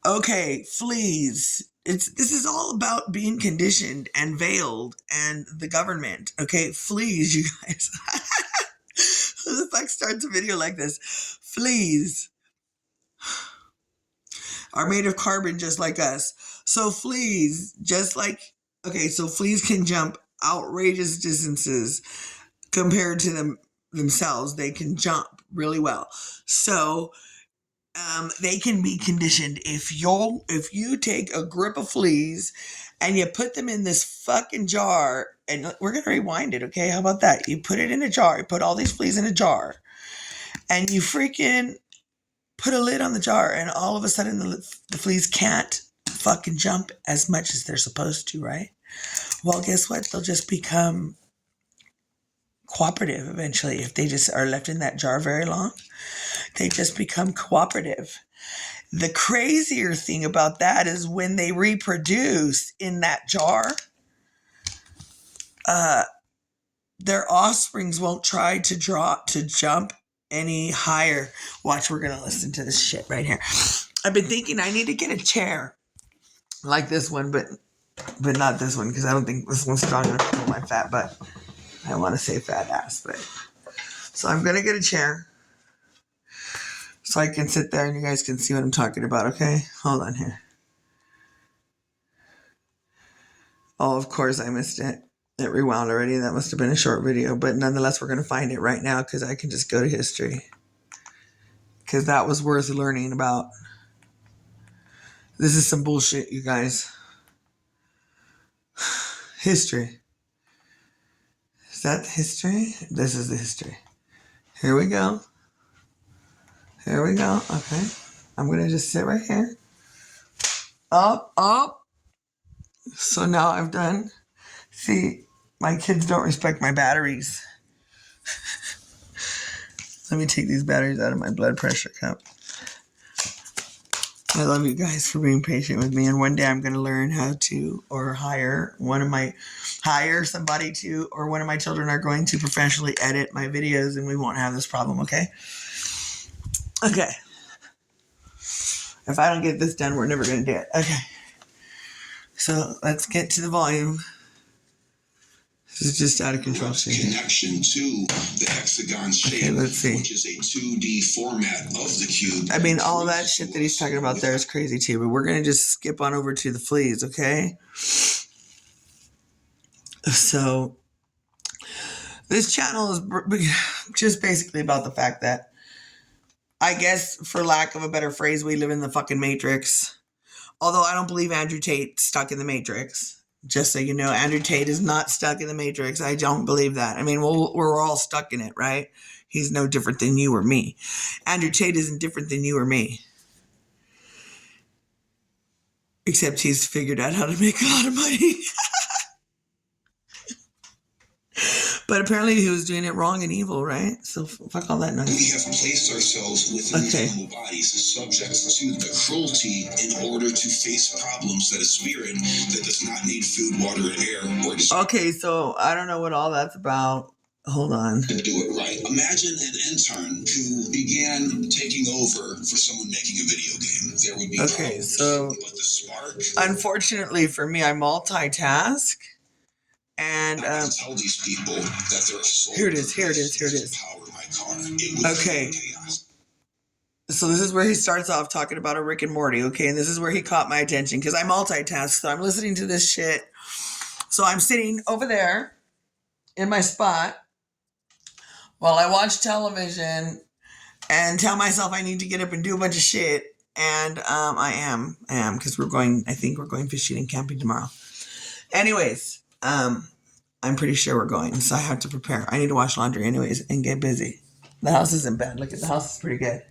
Okay, FLEAS. This is all about being conditioned and veiled and the government. Okay, FLEAS, you guys. Who the fuck starts a video like this? FLEAS are made of carbon just like us. So FLEAS, just like, okay, so FLEAS can jump outrageous distances compared to themselves. They can jump really well. So they can be conditioned if you take a grip of FLEAS and you put them in this fucking jar, and we're gonna rewind it, okay? How about that? You put it in a jar, you put all these FLEAS in a jar, and you freaking put a lid on the jar, and all of a sudden the FLEAS can't fucking jump as much as they're supposed to, right? Well, guess what? They'll just become cooperative eventually if they just are left in that jar very long. They just become cooperative. The crazier thing about that is when they reproduce in that jar, their offsprings won't try to jump any higher. Watch, we're gonna listen to this shit right here. I've been thinking I need to get a chair like this one, but not this one, because I don't think this one's strong enough to hold my fat butt. I want to say fat ass, but so I'm gonna get a chair so I can sit there and you guys can see what I'm talking about, okay? Hold on here. Oh, of course I missed it. It rewound already. That must have been a short video, but nonetheless, we're going to find it right now because I can just go to history. Because that was worth learning about. This is some bullshit, you guys. History. Is that history? This is the history. Here we go. Here we go. Okay. I'm going to just sit right here. Up, up. So now I've done. See, my kids don't respect my batteries. Let me take these batteries out of my blood pressure cup. I love you guys for being patient with me. And one day I'm going to learn how to, or hire somebody to, or one of my children are going to professionally edit my videos and we won't have this problem, okay? Okay. If I don't get this done, we're never going to do it. Okay. So let's get to the volume. This is just out of control. Connection to the hexagon shape, okay, let's see. Which is a 2D format of the cube. I mean, all of that shit that he's talking about there is crazy too, but we're going to just skip on over to the FLEAS, okay? So, this channel is just basically about the fact that, I guess, for lack of a better phrase, we live in the fucking Matrix. Although I don't believe Andrew Tate's stuck in the Matrix. Just so you know, Andrew Tate is not stuck in the Matrix. I don't believe that. I mean, we're all stuck in it, right? He's no different than you or me. Andrew Tate isn't different than you or me. Except he's figured out how to make a lot of money. But apparently he was doing it wrong and evil, right? So fuck all that nonsense. We have placed ourselves within these animal bodies as subjects to the cruelty in order to face problems that a spirit that does not need food, water, and air or okay, so I don't know what all that's about. Hold on. To do it right. Imagine an intern who began taking over for someone making a video game. There would be okay, so but the spark. Unfortunately for me, I multitask. And I tell these people that they're soul. Here it is. Power my car. Okay. So this is where he starts off talking about a Rick and Morty, okay? And this is where he caught my attention because I multitask. So I'm listening to this shit. So I'm sitting over there in my spot while I watch television and tell myself I need to get up and do a bunch of shit. And I am because I think we're going fishing and camping tomorrow. Anyways, I'm pretty sure we're going, so I have to prepare. I need to wash laundry anyways and get busy. The house isn't bad. Look at the house is pretty good.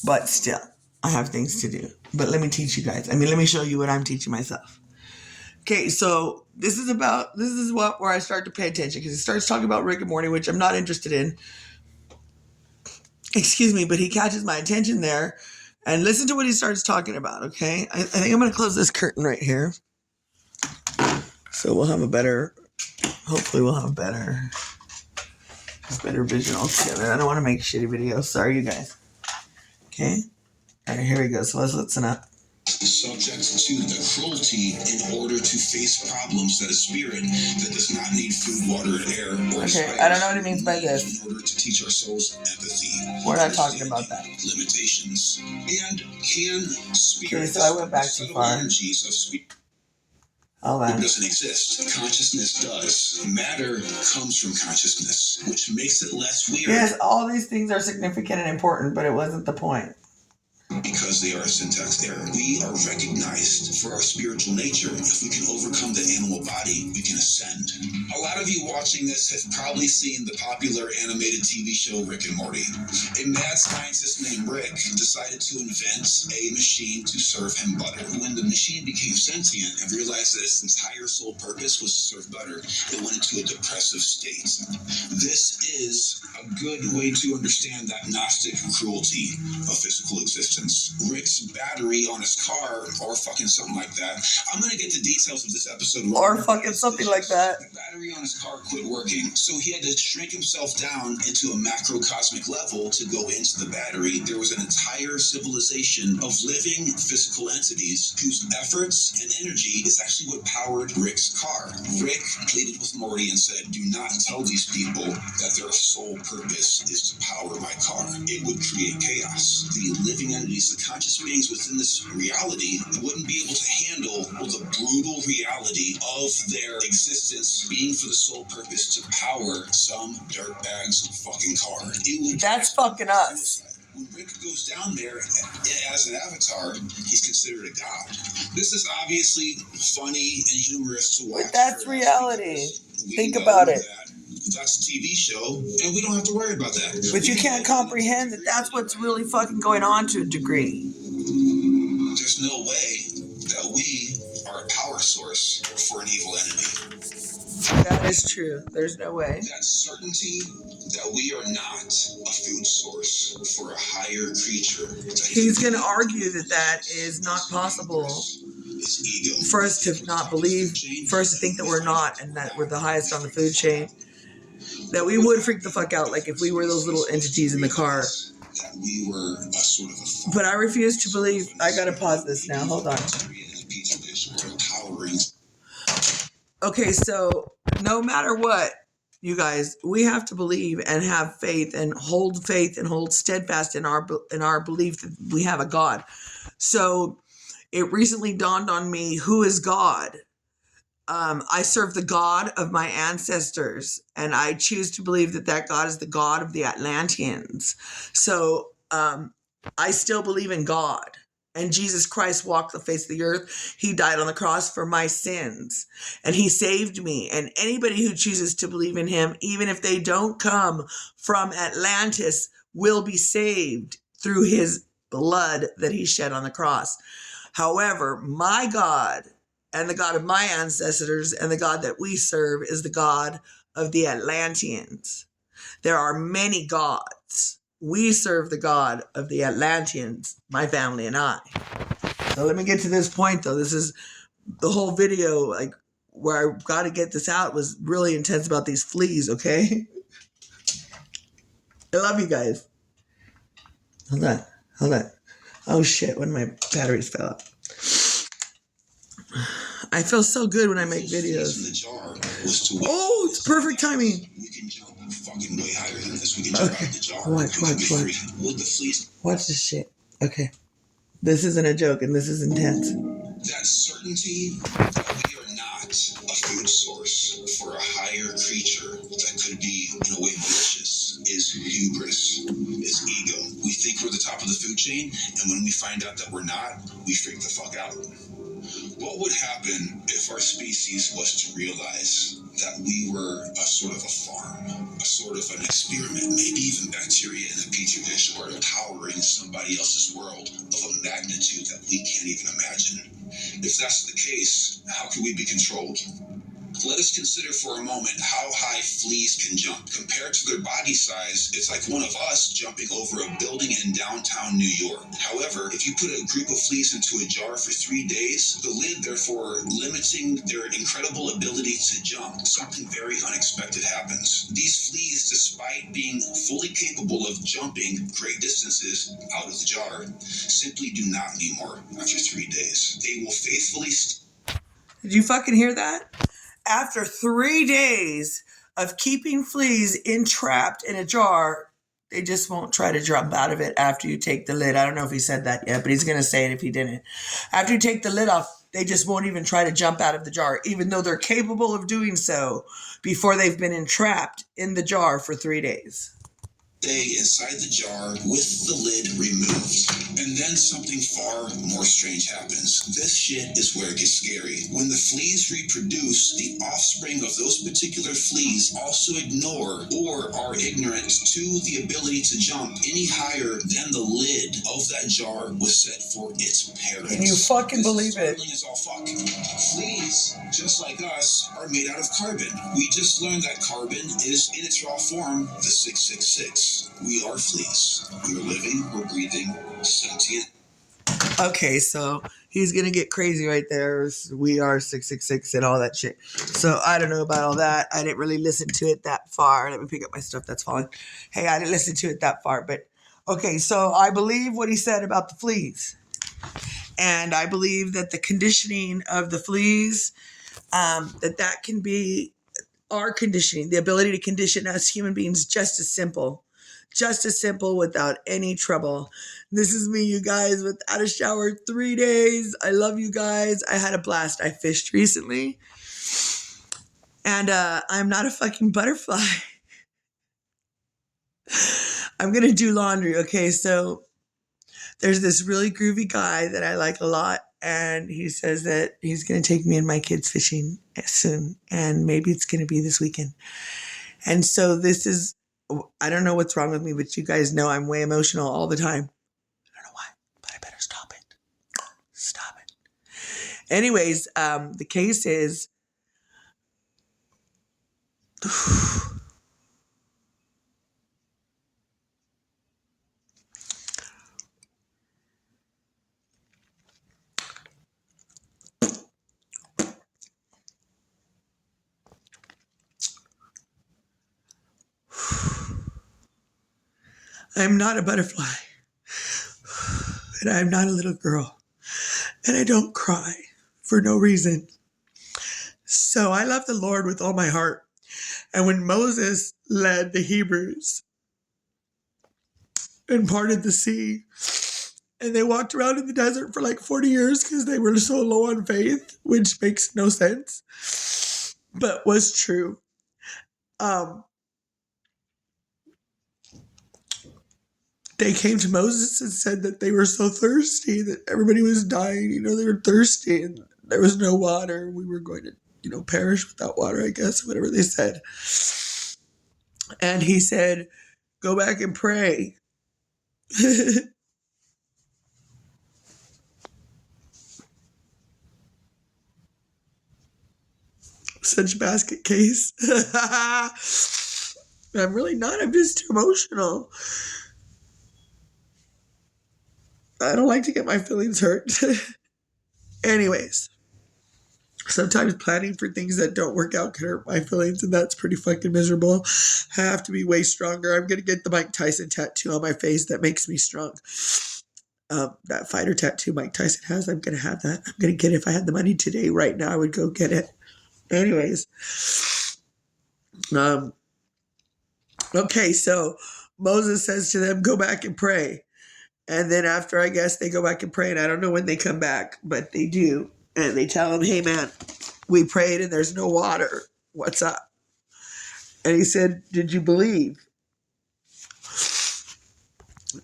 But still, I have things to do. But let me teach you guys. Let me show you what I'm teaching myself. Okay, so this is where I start to pay attention because it starts talking about Rick and Morty, which I'm not interested in. Excuse me, but he catches my attention there. And listen to what he starts talking about, okay? I think I'm going to close this curtain right here. So hopefully we'll have better vision altogether. I don't want to make shitty videos. Sorry, you guys. Okay? All right, here we go. So let's listen up. Subject to the cruelty in order to face problems that a spirit that does not need food, water, and air, or okay, I don't know what it means by this. In order to teach our souls empathy. We're not talking about that. Limitations. And can spirits, okay, so I went back too far. Energies of spirit. All that doesn't exist. Consciousness does. Matter comes from consciousness, which makes it less weird. Yes, all these things are significant and important, but it wasn't the point. Because they are a syntax error. We are recognized for our spiritual nature. If we can overcome the animal body, we can ascend. A lot of you watching this have probably seen the popular animated TV show Rick and Morty. A mad scientist named Rick decided to invent a machine to serve him butter. When the machine became sentient and realized that its entire sole purpose was to serve butter, it went into a depressive state. This is a good way to understand that Gnostic cruelty of physical existence. Rick's battery on his car, or fucking something like that. I'm gonna get the details of this episode. Or fucking something like that. The battery on his car quit working, so he had to shrink himself down into a macrocosmic level to go into the battery. There was an entire civilization of living physical entities whose efforts and energy is actually what powered Rick's car. Rick pleaded with Morty and said, "Do not tell these people that their sole purpose is to power my car. It would create chaos. The living entities, the conscious beings within this reality, wouldn't be able to handle the brutal reality of their existence being for the sole purpose to power some dirtbag's fucking car. That's fucking us. When Rick goes down there as an avatar, he's considered a god. This is obviously funny and humorous to watch. But that's reality. Think about it. That's a TV show, and we don't have to worry about that. But you can't comprehend that that's what's really fucking going on to a degree. There's no way that we are a power source for an evil enemy. That is true. There's no way. That certainty that we are not a food source for a higher creature. He's going to argue that that is not possible for us to not believe, for us to think that we're not, and that we're the highest on the food chain. That we would freak the fuck out, like if we were those little entities in the car. That we were a sort of a but I refuse to believe. I gotta pause this now. Hold on. Okay, so no matter what, you guys, we have to believe and have faith and hold steadfast in our belief that we have a God. So it recently dawned on me, who is God? I serve the God of my ancestors, and I choose to believe that that God is the God of the Atlanteans. So I still believe in God. And Jesus Christ walked the face of the earth. He died on the cross for my sins, and he saved me. And anybody who chooses to believe in him, even if they don't come from Atlantis, will be saved through his blood that he shed on the cross. However, my God and the God of my ancestors and the God that we serve is the God of the Atlanteans. There are many gods. We serve the God of the Atlanteans, my family and I. So let me get to this point, though. This is the whole video, like, where I got to get this out, was really intense about these fleas, okay? I love you guys. Hold on. Oh, shit, when my batteries fell out. I feel so good when I make videos. Oh, it's perfect timing. We can jump fucking way higher than this. We can jump out the jar. Watch. Watch this shit. Okay. This isn't a joke, and this is intense. That certainty that we are not a food source for a higher creature that could be, in a way, malicious is hubris, is ego. We think we're the top of the food chain, and when we find out that we're not, we freak the fuck out. What would happen if our species was to realize that we were a sort of a farm, a sort of an experiment, maybe even bacteria in a petri dish, or powering somebody else's world of a magnitude that we can't even imagine? If that's the case, how can we be controlled? Let us consider for a moment how high fleas can jump. Compared to their body size, it's like one of us jumping over a building in downtown New York. However, if you put a group of fleas into a jar for 3 days, the lid therefore limiting their incredible ability to jump, something very unexpected happens. These fleas, despite being fully capable of jumping great distances out of the jar, simply do not anymore after 3 days. They will faithfully Did you fucking hear that? After 3 days of keeping fleas entrapped in a jar, they just won't try to jump out of it after you take the lid. I don't know if he said that yet, but he's going to say it if he didn't. After you take the lid off, they just won't even try to jump out of the jar, even though they're capable of doing so before they've been entrapped in the jar for 3 days. stay inside the jar with the lid removed. And then something far more strange happens. This shit is where it gets scary. When the fleas reproduce, the offspring of those particular fleas also ignore or are ignorant to the ability to jump any higher than the lid of that jar was set for its parents. Can you fucking believe it? As all fuck. Fleas, just like us, are made out of carbon. We just learned that carbon is in its raw form the 666. We are fleas. We're living, we're breathing, sentient. Okay, so he's gonna get crazy right there. We are 666 and all that shit. So I don't know about all that. I didn't really listen to it that far. Let me pick up my stuff that's falling. Hey, I didn't listen to it that far, but okay. So I believe what he said about the fleas, and I believe that the conditioning of the fleas, that can be our conditioning, the ability to condition us human beings, just as simple without any trouble. This is me, you guys, without a shower 3 days. I love you guys. I had a blast. I fished recently, and I'm not a fucking butterfly. I'm gonna do laundry. Okay, so there's this really groovy guy that I like a lot, and he says that he's gonna take me and my kids fishing soon, and maybe it's gonna be this weekend. And so this is, I don't know what's wrong with me, but you guys know I'm way emotional all the time. I don't know why, but I better stop it. Stop it. Anyways, the case is, I'm not a butterfly, and I'm not a little girl, and I don't cry for no reason. So I love the Lord with all my heart. And when Moses led the Hebrews and parted the sea, and they walked around in the desert for like 40 years because they were so low on faith, which makes no sense, but was true. They came to Moses and said that they were so thirsty that everybody was dying. They were thirsty and there was no water. We were going to, perish without water, I guess, whatever they said. And he said, go back and pray. Such basket case. I'm really not. I'm just too emotional. I don't like to get my feelings hurt. Anyways, sometimes planning for things that don't work out can hurt my feelings, and that's pretty fucking miserable. I have to be way stronger. I'm going to get the Mike Tyson tattoo on my face that makes me strong. That fighter tattoo Mike Tyson has, I'm going to have that. I'm going to get it. If I had the money today, right now, I would go get it. Anyways. Okay, so Moses says to them, go back and pray. And then after, I guess, they go back and pray, and I don't know when they come back, but they do. And they tell him, hey, man, we prayed and there's no water. What's up? And he said, did you believe?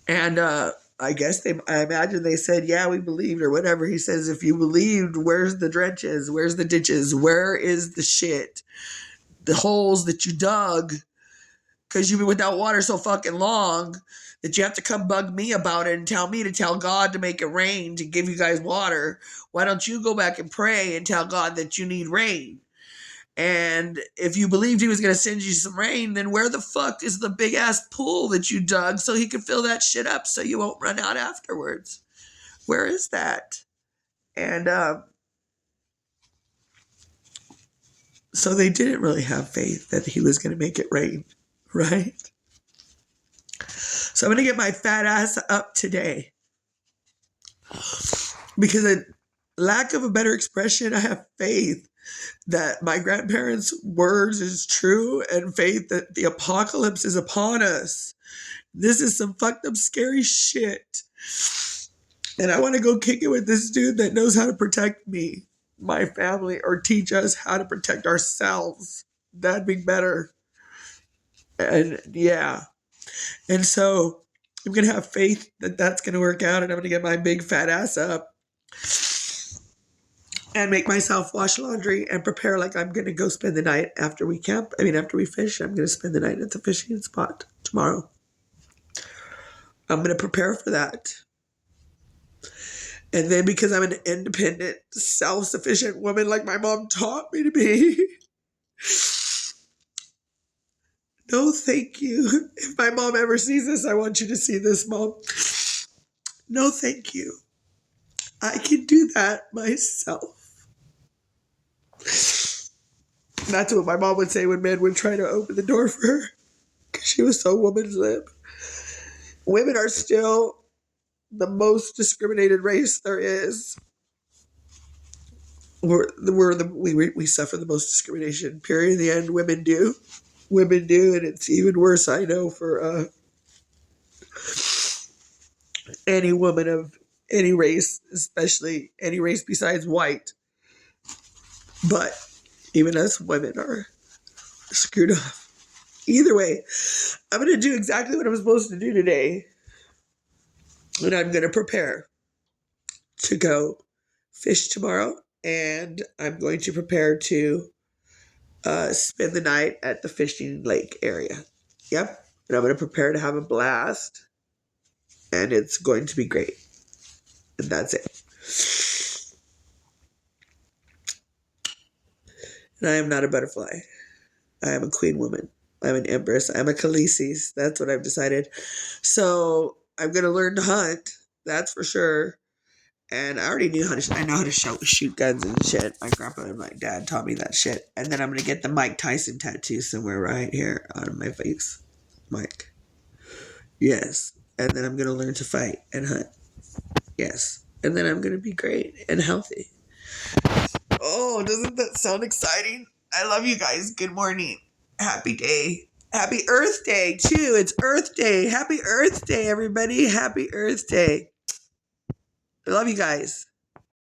And I guess I imagine they said, yeah, we believed or whatever. He says, if you believed, where's the drenches? Where's the ditches? Where is the shit? The holes that you dug? Because you've been without water so fucking long that you have to come bug me about it and tell me to tell God to make it rain to give you guys water. Why don't you go back and pray and tell God that you need rain? And if you believed he was going to send you some rain, then where the fuck is the big ass pool that you dug so he could fill that shit up so you won't run out afterwards? Where is that? And so they didn't really have faith that he was going to make it rain, right? So I'm going to get my fat ass up today. Because in lack of a better expression, I have faith that my grandparents' words is true and faith that the apocalypse is upon us. This is some fucked up scary shit. And I want to go kick it with this dude that knows how to protect me, my family, or teach us how to protect ourselves. That'd be better. And yeah. And so I'm going to have faith that that's going to work out, and I'm going to get my big fat ass up and make myself wash laundry and prepare like I'm going to go spend the night after we camp. After we fish, I'm going to spend the night at the fishing spot tomorrow. I'm going to prepare for that. And then because I'm an independent, self-sufficient woman like my mom taught me to be, no thank you. If my mom ever sees this, I want you to see this, Mom. No thank you. I can do that myself. That's what my mom would say when men would try to open the door for her, because she was so woman's lib. Women are still the most discriminated race there is. We suffer the most discrimination, period. In the end, women do. Women do, and it's even worse, I know, for any woman of any race, especially any race besides white. But even us women are screwed up. Either way, I'm going to do exactly what I'm supposed to do today. And I'm going to prepare to go fish tomorrow. And I'm going to prepare to spend the night at the fishing lake area. Yep. And I'm going to prepare to have a blast. And it's going to be great. And that's it. And I am not a butterfly. I am a queen woman. I'm an empress. I'm a Khaleesi's. That's what I've decided. So I'm going to learn to hunt. That's for sure. And I already knew I know how to shoot guns and shit. My grandpa and my dad taught me that shit. And then I'm going to get the Mike Tyson tattoo somewhere right here on my face. Mike. Yes. And then I'm going to learn to fight and hunt. Yes. And then I'm going to be great and healthy. Oh, doesn't that sound exciting? I love you guys. Good morning. Happy day. Happy Earth Day, too. It's Earth Day. Happy Earth Day, everybody. Happy Earth Day. I love you guys.